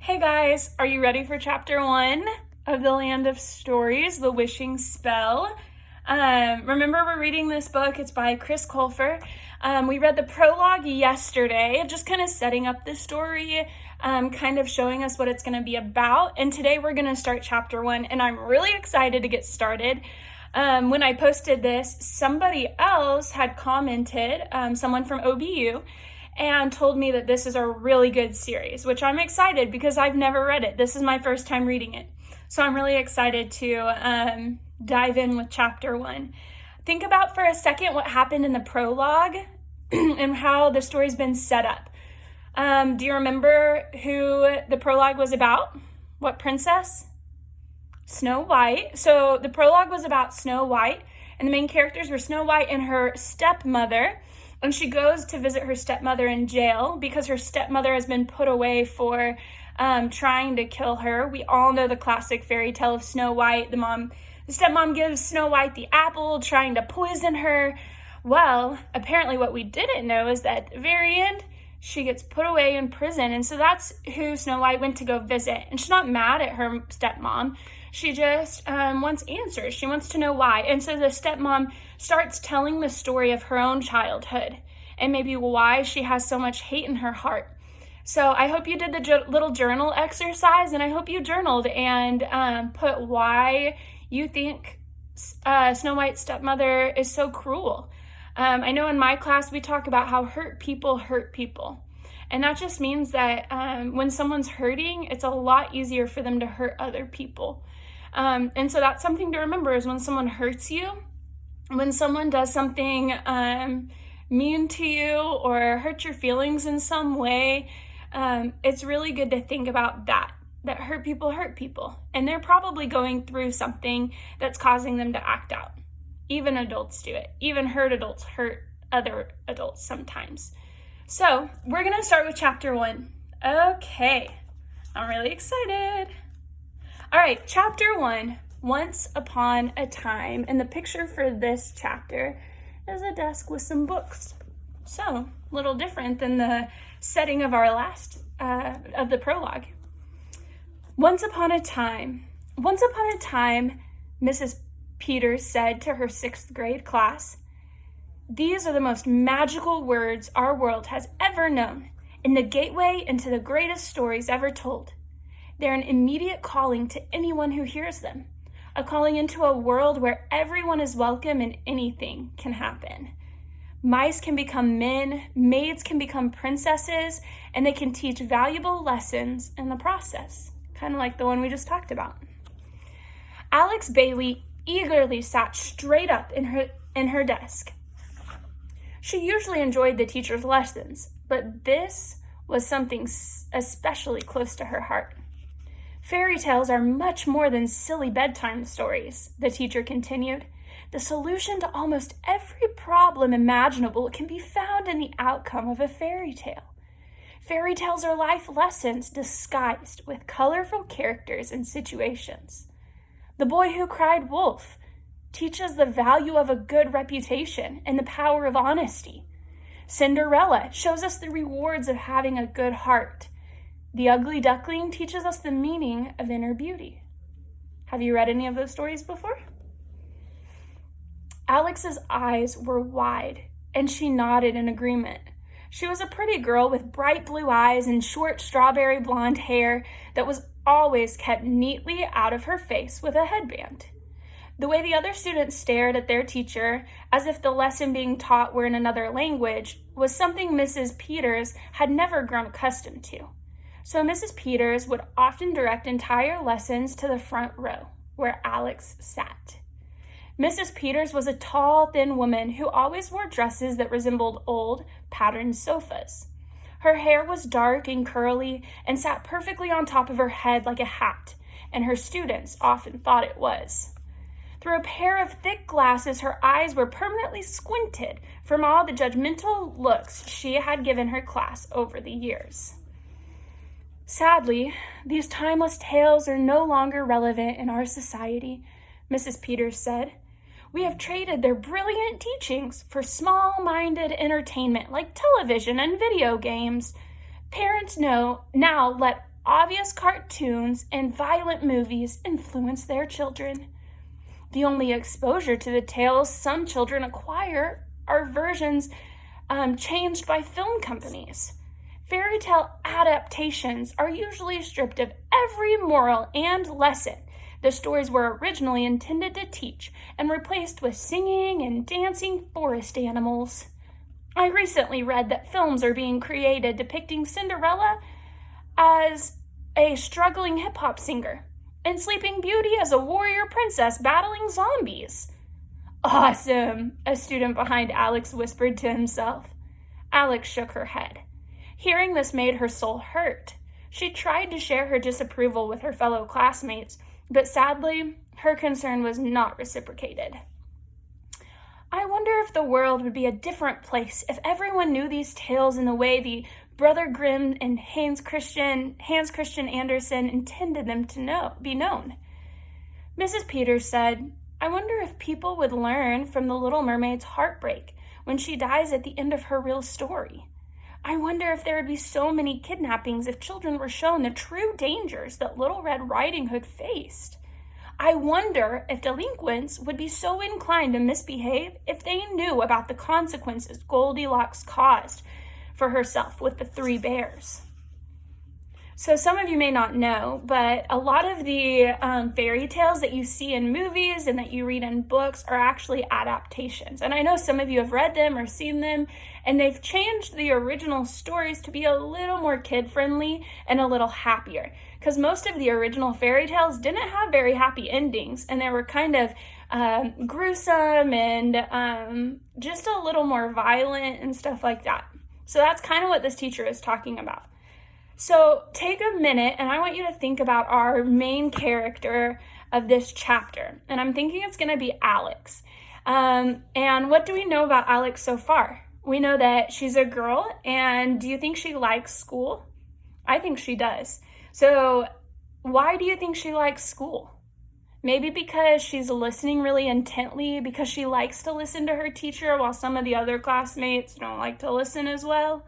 Hey guys, are you ready for chapter 1 of The Land of Stories, The Wishing Spell? Remember, we're reading this book. It's by Chris Colfer. We read the prologue yesterday, just kind of setting up the story, kind of showing us what it's going to be about. And today we're going to start chapter 1, and I'm really excited to get started. When I posted this, somebody else had commented, someone from OBU, and told me that this is a really good series, which I'm excited because I've never read it. This is my first time reading it. So I'm really excited to dive in with chapter 1. Think about for a second what happened in the prologue and how the story's been set up. Do you remember who the prologue was about? What princess? Snow White. So the prologue was about Snow White, and the main characters were Snow White and her stepmother. And she goes to visit her stepmother in jail because her stepmother has been put away for trying to kill her. We all know the classic fairy tale of Snow White. The stepmom gives Snow White the apple, trying to poison her. Well, apparently what we didn't know is that at the very end, she gets put away in prison. And so that's who Snow White went to go visit. And she's not mad at her stepmom. She just wants answers. She wants to know why. And so the stepmom starts telling the story of her own childhood and maybe why she has so much hate in her heart. So I hope you did the little journal exercise, and I hope you journaled and put why you think Snow White's stepmother is so cruel. I know in my class we talk about how hurt people hurt people. And that just means that when someone's hurting, it's a lot easier for them to hurt other people. And so that's something to remember is when someone hurts you, when someone does something mean to you or hurt your feelings in some way, it's really good to think about that hurt people hurt people. And they're probably going through something that's causing them to act out. Even adults do it. Even hurt adults hurt other adults sometimes. So we're going to start with chapter 1. Okay, I'm really excited. All right, chapter 1, Once Upon a Time. And the picture for this chapter is a desk with some books. So, a little different than the setting of our last, of the prologue. Once upon a time, Mrs. Peters said to her 6th grade class, "These are the most magical words our world has ever known, and the gateway into the greatest stories ever told. They're an immediate calling to anyone who hears them, a calling into a world where everyone is welcome and anything can happen. Mice can become men, maids can become princesses, and they can teach valuable lessons in the process," kind of like the one we just talked about. Alex Bailey eagerly sat straight up in her desk. She usually enjoyed the teacher's lessons, but this was something especially close to her heart. "Fairy tales are much more than silly bedtime stories," the teacher continued. "The solution to almost every problem imaginable can be found in the outcome of a fairy tale. Fairy tales are life lessons disguised with colorful characters and situations. The Boy Who Cried Wolf teaches the value of a good reputation and the power of honesty. Cinderella shows us the rewards of having a good heart. The Ugly Duckling teaches us the meaning of inner beauty." Have you read any of those stories before? Alex's eyes were wide, and she nodded in agreement. She was a pretty girl with bright blue eyes and short strawberry blonde hair that was always kept neatly out of her face with a headband. The way the other students stared at their teacher, as if the lesson being taught were in another language, was something Mrs. Peters had never grown accustomed to. So Mrs. Peters would often direct entire lessons to the front row, where Alex sat. Mrs. Peters was a tall, thin woman who always wore dresses that resembled old, patterned sofas. Her hair was dark and curly and sat perfectly on top of her head like a hat, and her students often thought it was. Through a pair of thick glasses, her eyes were permanently squinted from all the judgmental looks she had given her class over the years. "Sadly, these timeless tales are no longer relevant in our society," Mrs. Peters said. "We have traded their brilliant teachings for small-minded entertainment like television and video games. Parents now let obvious cartoons and violent movies influence their children. The only exposure to the tales some children acquire are versions changed by film companies. Fairy tale adaptations are usually stripped of every moral and lesson the stories were originally intended to teach and replaced with singing and dancing forest animals. I recently read that films are being created depicting Cinderella as a struggling hip-hop singer and Sleeping Beauty as a warrior princess battling zombies. Awesome, a student behind Alex whispered to himself. Alex shook her head. Hearing this made her soul hurt. She tried to share her disapproval with her fellow classmates, but sadly, her concern was not reciprocated. I wonder if the world would be a different place if everyone knew these tales in the way the Brother Grimm and Hans Christian Andersen intended them to be known. Mrs. Peters said, I wonder if people would learn from the Little Mermaid's heartbreak when she dies at the end of her real story. I wonder if there would be so many kidnappings if children were shown the true dangers that Little Red Riding Hood faced. I wonder if delinquents would be so inclined to misbehave if they knew about the consequences Goldilocks caused for herself with the 3 bears. So some of you may not know, but a lot of the fairy tales that you see in movies and that you read in books are actually adaptations. And I know some of you have read them or seen them, and they've changed the original stories to be a little more kid-friendly and a little happier. Because most of the original fairy tales didn't have very happy endings, and they were kind of gruesome and just a little more violent and stuff like that. So that's kind of what this teacher is talking about. So take a minute, and I want you to think about our main character of this chapter. And I'm thinking it's going to be Alex. And what do we know about Alex so far? We know that she's a girl, and do you think she likes school? I think she does. So why do you think she likes school? Maybe because she's listening really intently, because she likes to listen to her teacher while some of the other classmates don't like to listen as well.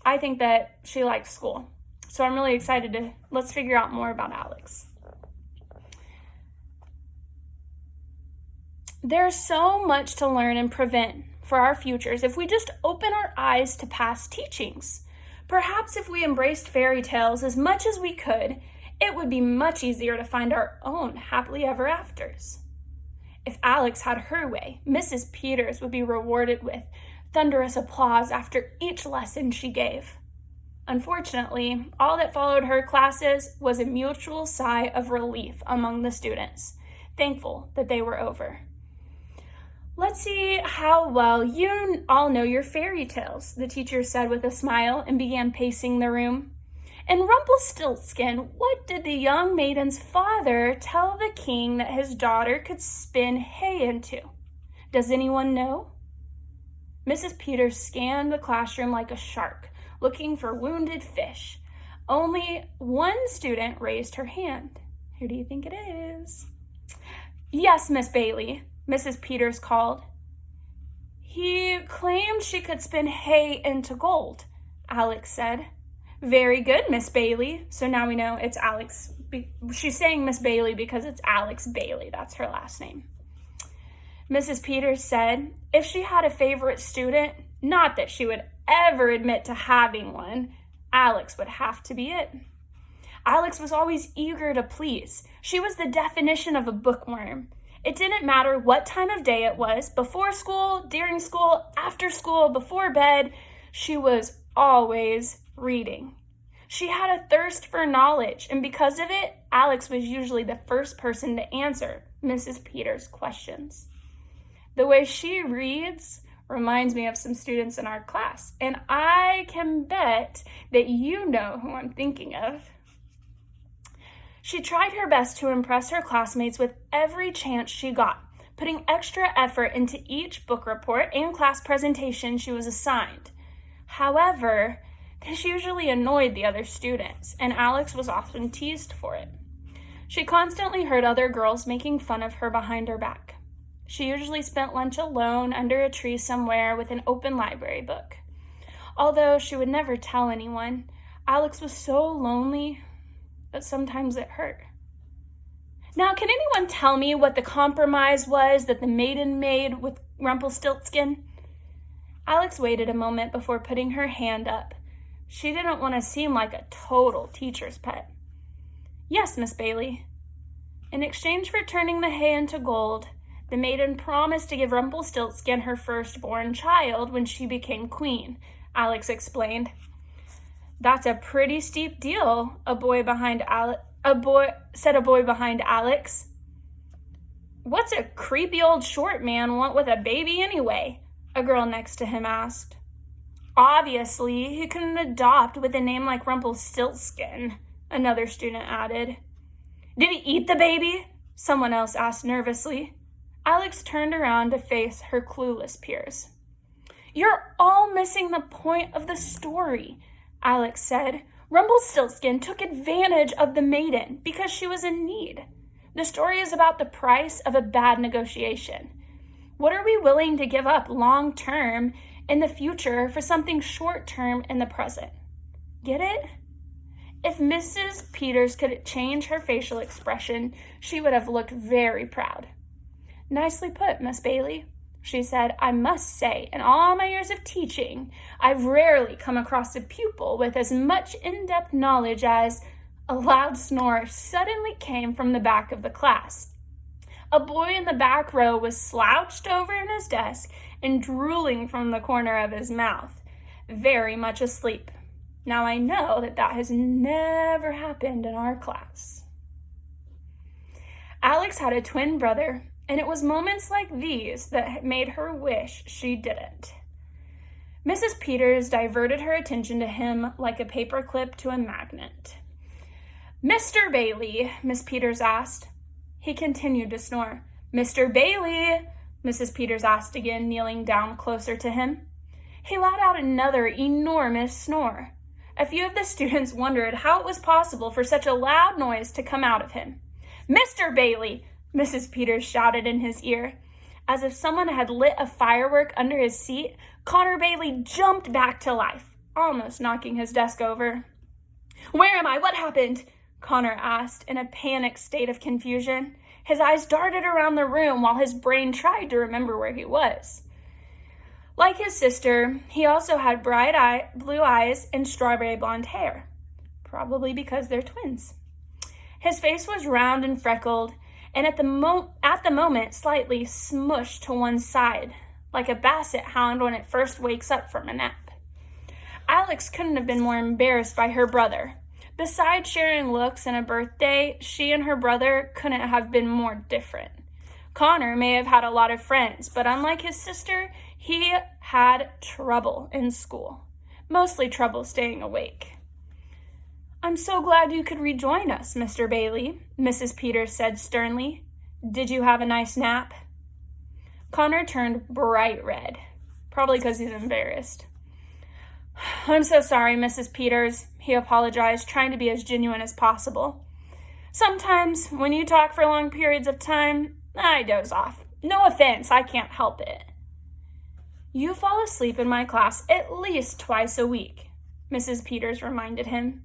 I think that she likes school. So I'm really excited let's figure out more about Alex. There's so much to learn and prevent for our futures if we just open our eyes to past teachings. Perhaps if we embraced fairy tales as much as we could, it would be much easier to find our own happily ever afters. If Alex had her way, Mrs. Peters would be rewarded with thunderous applause after each lesson she gave. Unfortunately, all that followed her classes was a mutual sigh of relief among the students, thankful that they were over. Let's see how well you all know your fairy tales, the teacher said with a smile and began pacing the room. In Rumpelstiltskin, what did the young maiden's father tell the king that his daughter could spin hay into? Does anyone know? Mrs. Peters scanned the classroom like a shark, looking for wounded fish. Only one student raised her hand. Who do you think it is? Yes, Miss Bailey, Mrs. Peters called. He claimed she could spin hay into gold, Alex said. Very good, Miss Bailey. So now we know it's Alex. She's saying Miss Bailey because it's Alex Bailey. That's her last name. Mrs. Peters said if she had a favorite student, not that she would ever admit to having one, Alex would have to be it. Alex was always eager to please. She was the definition of a bookworm. It didn't matter what time of day it was, before school, during school, after school, before bed, she was always reading. She had a thirst for knowledge, and because of it, Alex was usually the first person to answer Mrs. Peters' questions. The way she reads reminds me of some students in our class, and I can bet that you know who I'm thinking of. She tried her best to impress her classmates with every chance she got, putting extra effort into each book report and class presentation she was assigned. However, this usually annoyed the other students, and Alex was often teased for it. She constantly heard other girls making fun of her behind her back. She usually spent lunch alone under a tree somewhere with an open library book. Although she would never tell anyone, Alex was so lonely, but sometimes it hurt. Now, can anyone tell me what the compromise was that the maiden made with Rumpelstiltskin? Alex waited a moment before putting her hand up. She didn't want to seem like a total teacher's pet. Yes, Miss Bailey. In exchange for turning the hay into gold, the maiden promised to give Rumpelstiltskin her firstborn child when she became queen, Alex explained. That's a pretty steep deal, a boy behind Alex. What's a creepy old short man want with a baby anyway? A girl next to him asked. Obviously, he couldn't adopt with a name like Rumpelstiltskin, another student added. Did he eat the baby? Someone else asked nervously. Alex turned around to face her clueless peers. You're all missing the point of the story, Alex said. Rumpelstiltskin took advantage of the maiden because she was in need. The story is about the price of a bad negotiation. What are we willing to give up long-term in the future for something short-term in the present? Get it? If Mrs. Peters could change her facial expression, she would have looked very proud. Nicely put, Miss Bailey, she said. I must say, in all my years of teaching, I've rarely come across a pupil with as much in-depth knowledge as... A loud snore suddenly came from the back of the class. A boy in the back row was slouched over in his desk and drooling from the corner of his mouth, very much asleep. Now I know that has never happened in our class. Alex had a twin brother, and it was moments like these that made her wish she didn't. Mrs. Peters diverted her attention to him like a paperclip to a magnet. Mr. Bailey, Miss Peters asked. He continued to snore. Mr. Bailey, Mrs. Peters asked again, kneeling down closer to him. He let out another enormous snore. A few of the students wondered how it was possible for such a loud noise to come out of him. Mr. Bailey, Mrs. Peters shouted in his ear. As if someone had lit a firework under his seat, Connor Bailey jumped back to life, almost knocking his desk over. Where am I? What happened? Connor asked in a panicked state of confusion. His eyes darted around the room while his brain tried to remember where he was. Like his sister, he also had blue eyes and strawberry blonde hair, probably because they're twins. His face was round and freckled, and at the moment slightly smushed to one side, like a basset hound when it first wakes up from a nap. Alex couldn't have been more embarrassed by her brother. Besides sharing looks and a birthday, she and her brother couldn't have been more different. Connor may have had a lot of friends, but unlike his sister, he had trouble in school. Mostly trouble staying awake. I'm so glad you could rejoin us, Mr. Bailey, Mrs. Peters said sternly. Did you have a nice nap? Connor turned bright red, probably because he's embarrassed. I'm so sorry, Mrs. Peters, he apologized, trying to be as genuine as possible. Sometimes, when you talk for long periods of time, I doze off. No offense, I can't help it. You fall asleep in my class at least twice a week, Mrs. Peters reminded him.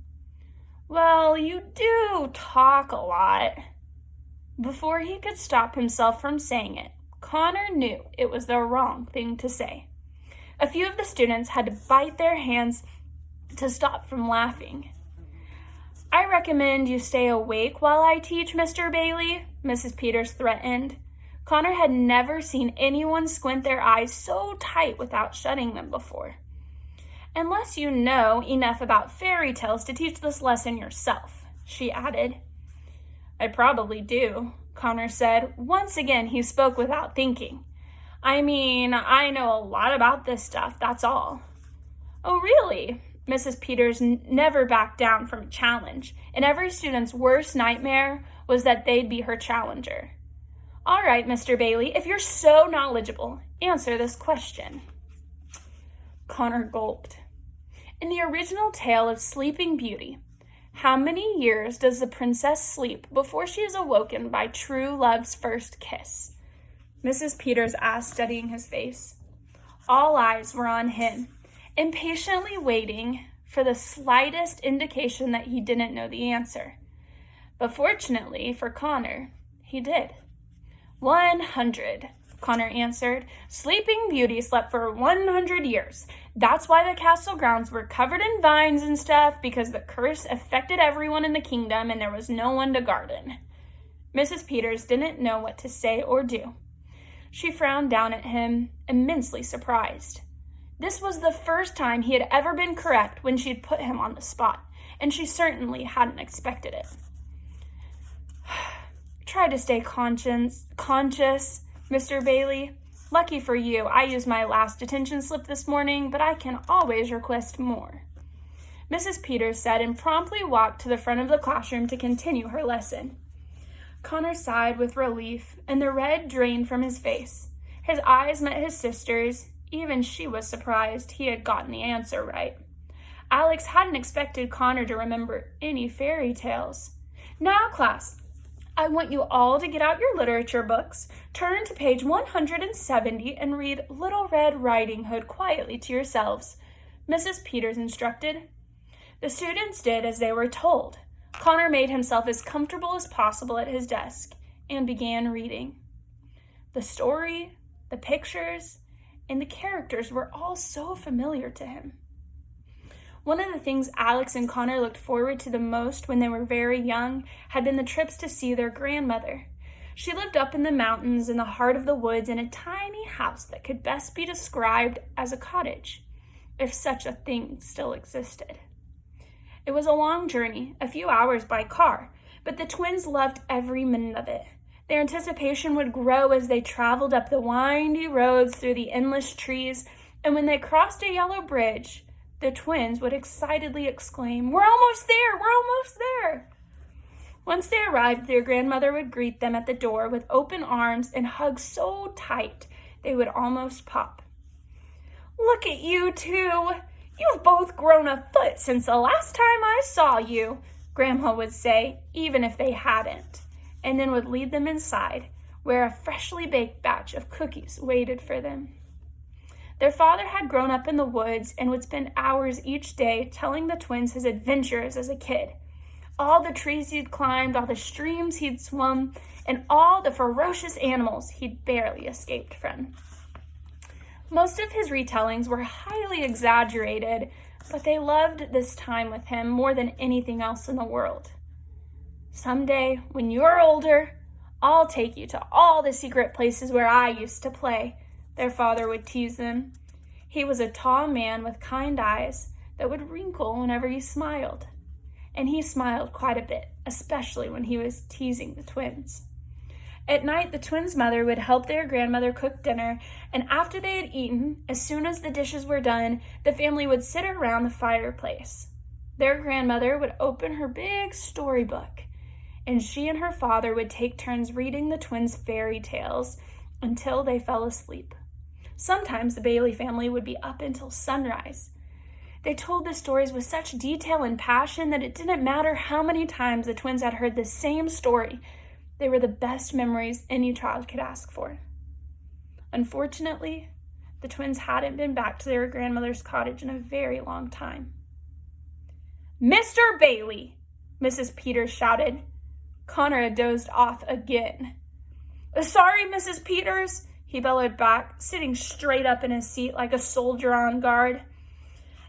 Well, you do talk a lot. Before he could stop himself from saying it, Connor knew it was the wrong thing to say. A few of the students had to bite their hands to stop from laughing. I recommend you stay awake while I teach, Mr. Bailey, Mrs. Peters threatened. Connor had never seen anyone squint their eyes so tight without shutting them before. Unless you know enough about fairy tales to teach this lesson yourself, she added. I probably do, Connor said. Once again, he spoke without thinking. I mean, I know a lot about this stuff, that's all. Oh, really? Mrs. Peters never backed down from a challenge, and every student's worst nightmare was that they'd be her challenger. All right, Mr. Bailey, if you're so knowledgeable, answer this question. Connor gulped. In the original tale of Sleeping Beauty, how many years does the princess sleep before she is awoken by true love's first kiss? Mrs. Peters asked, studying his face. All eyes were on him, impatiently waiting for the slightest indication that he didn't know the answer. But fortunately for Connor, he did. 100, Connor answered. Sleeping Beauty slept for 100 years. That's why the castle grounds were covered in vines and stuff, because the curse affected everyone in the kingdom and there was no one to garden. Mrs. Peters didn't know what to say or do. She frowned down at him, immensely surprised. This was the first time he had ever been correct when she'd put him on the spot, and she certainly hadn't expected it. Try to stay conscious, Mr. Bailey. Lucky for you, I used my last detention slip this morning, but I can always request more, Mrs. Peters said, and promptly walked to the front of the classroom to continue her lesson. Connor sighed with relief, and the red drained from his face. His eyes met his sister's. Even she was surprised he had gotten the answer right. Alex hadn't expected Connor to remember any fairy tales. Now, class, I want you all to get out your literature books, turn to page 170, and read Little Red Riding Hood quietly to yourselves, Mrs. Peters instructed. The students did as they were told. Connor made himself as comfortable as possible at his desk and began reading. The story, the pictures, and the characters were all so familiar to him. One of the things Alex and Connor looked forward to the most when they were very young had been the trips to see their grandmother. She lived up in the mountains in the heart of the woods in a tiny house that could best be described as a cottage, if such a thing still existed. It was a long journey, a few hours by car, but the twins loved every minute of it. Their anticipation would grow as they traveled up the windy roads through the endless trees, and when they crossed a yellow bridge, the twins would excitedly exclaim, "We're almost there! We're almost there!" Once they arrived, their grandmother would greet them at the door with open arms and hugs so tight they would almost pop. "Look at you two! You've both grown a foot since the last time I saw you," Grandma would say, even if they hadn't, and then would lead them inside, where a freshly baked batch of cookies waited for them. Their father had grown up in the woods and would spend hours each day telling the twins his adventures as a kid. All the trees he'd climbed, all the streams he'd swum, and all the ferocious animals he'd barely escaped from. Most of his retellings were highly exaggerated, but they loved this time with him more than anything else in the world. "Someday, when you're older, I'll take you to all the secret places where I used to play," their father would tease them. He was a tall man with kind eyes that would wrinkle whenever he smiled. And he smiled quite a bit, especially when he was teasing the twins. At night, the twins' mother would help their grandmother cook dinner, and after they had eaten, as soon as the dishes were done, the family would sit around the fireplace. Their grandmother would open her big storybook, and she and her father would take turns reading the twins' fairy tales until they fell asleep. Sometimes the Bailey family would be up until sunrise. They told the stories with such detail and passion that it didn't matter how many times the twins had heard the same story. They were the best memories any child could ask for. Unfortunately, the twins hadn't been back to their grandmother's cottage in a very long time. "Mr. Bailey!" Mrs. Peters shouted. Connor had dozed off again. "Sorry, Mrs. Peters," he bellowed back, sitting straight up in his seat like a soldier on guard.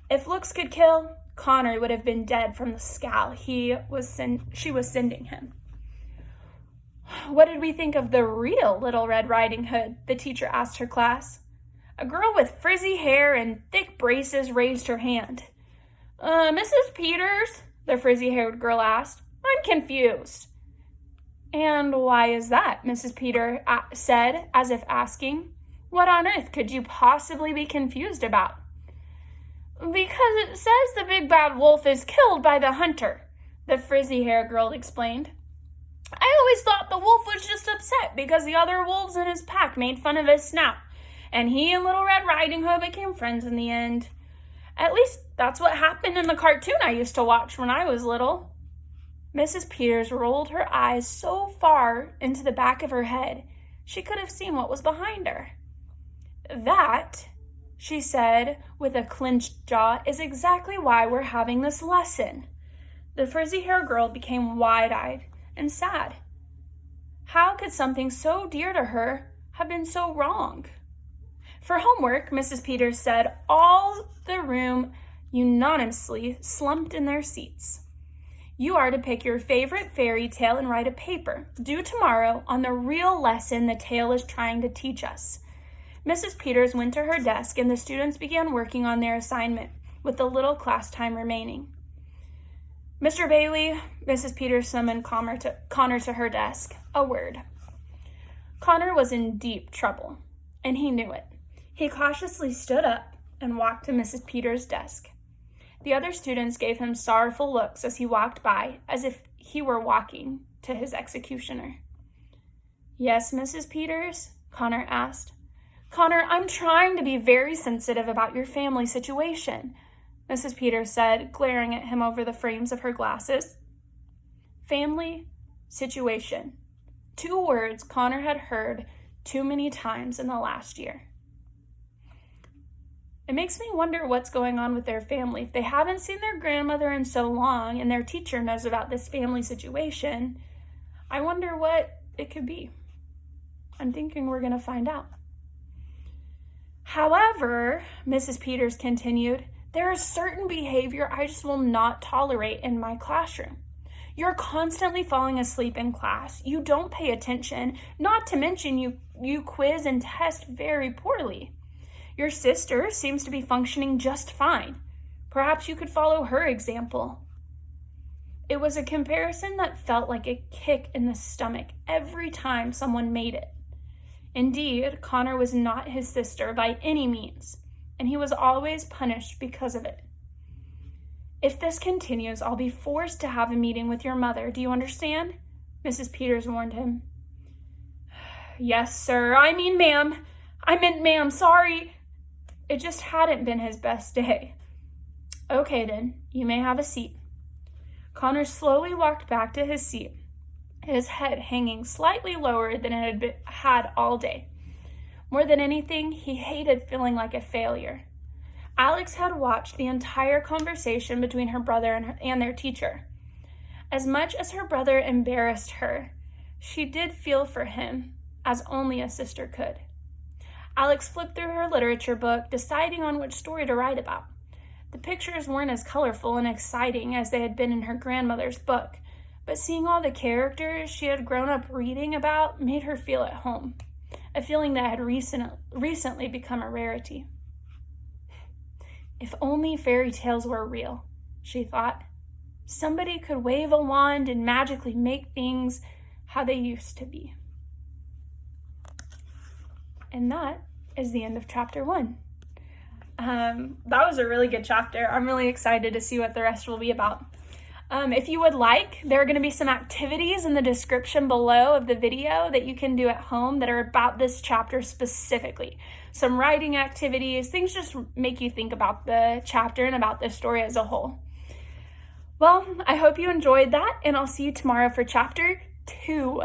If looks could kill, Connor would have been dead from the scowl she was sending him. "What did we think of the real Little Red Riding Hood?" the teacher asked her class. A girl with frizzy hair and thick braces raised her hand. Mrs. Peters?" the frizzy-haired girl asked. "I'm confused." "And why is that?" Mrs. Peters said, as if asking. "What on earth could you possibly be confused about?" "Because it says the big bad wolf is killed by the hunter," the frizzy-haired girl explained. "I always thought the wolf was just upset because the other wolves in his pack made fun of his snout, and he and Little Red Riding Hood became friends in the end. At least that's what happened in the cartoon I used to watch when I was little." Mrs. Peters rolled her eyes so far into the back of her head, she could have seen what was behind her. "That she said with a clenched jaw, is exactly why we're having this lesson. The frizzy-haired girl became wide-eyed and sad. How could something so dear to her have been so wrong? For homework, Mrs. Peters said all the room unanimously slumped in their seats. You are to pick your favorite fairy tale and write a paper, due tomorrow, on the real lesson the tale is trying to teach us. Mrs. Peters went to her desk and the students began working on their assignment, with the little class time remaining. Mr. Bailey, Mrs. Peters summoned Connor to her desk. A word. Connor was in deep trouble, and he knew it. He cautiously stood up and walked to Mrs. Peters' desk. The other students gave him sorrowful looks as he walked by, as if he were walking to his executioner. Yes, Mrs. Peters? Connor asked. Connor, I'm trying to be very sensitive about your family situation, Mrs. Peters said, glaring at him over the frames of her glasses. Family situation. 2 words Connor had heard too many times in the last year. It makes me wonder what's going on with their family. If they haven't seen their grandmother in so long and their teacher knows about this family situation, I wonder what it could be. I'm thinking we're going to find out. However, Mrs. Peters continued, there is certain behavior I just will not tolerate in my classroom. You're constantly falling asleep in class. You don't pay attention, not to mention you quiz and test very poorly. Your sister seems to be functioning just fine. Perhaps you could follow her example. It was a comparison that felt like a kick in the stomach every time someone made it. Indeed, Connor was not his sister by any means, and he was always punished because of it. If this continues, I'll be forced to have a meeting with your mother. Do you understand? Mrs. Peters warned him. Yes, sir. Ma'am, sorry. It just hadn't been his best day. Okay, then, you may have a seat. Connor slowly walked back to his seat, his head hanging slightly lower than it had all day. More than anything, he hated feeling like a failure. Alex had watched the entire conversation between her brother and their teacher. As much as her brother embarrassed her, she did feel for him, as only a sister could. Alex flipped through her literature book, deciding on which story to write about. The pictures weren't as colorful and exciting as they had been in her grandmother's book, but seeing all the characters she had grown up reading about made her feel at home, a feeling that had recently become a rarity. If only fairy tales were real, she thought. Somebody could wave a wand and magically make things how they used to be. And that is the end of chapter 1. That was a really good chapter. I'm really excited to see what the rest will be about. If you would like, there are going to be some activities in the description below of the video that you can do at home that are about this chapter specifically. Some writing activities, things just make you think about the chapter and about the story as a whole. Well, I hope you enjoyed that, and I'll see you tomorrow for chapter 2.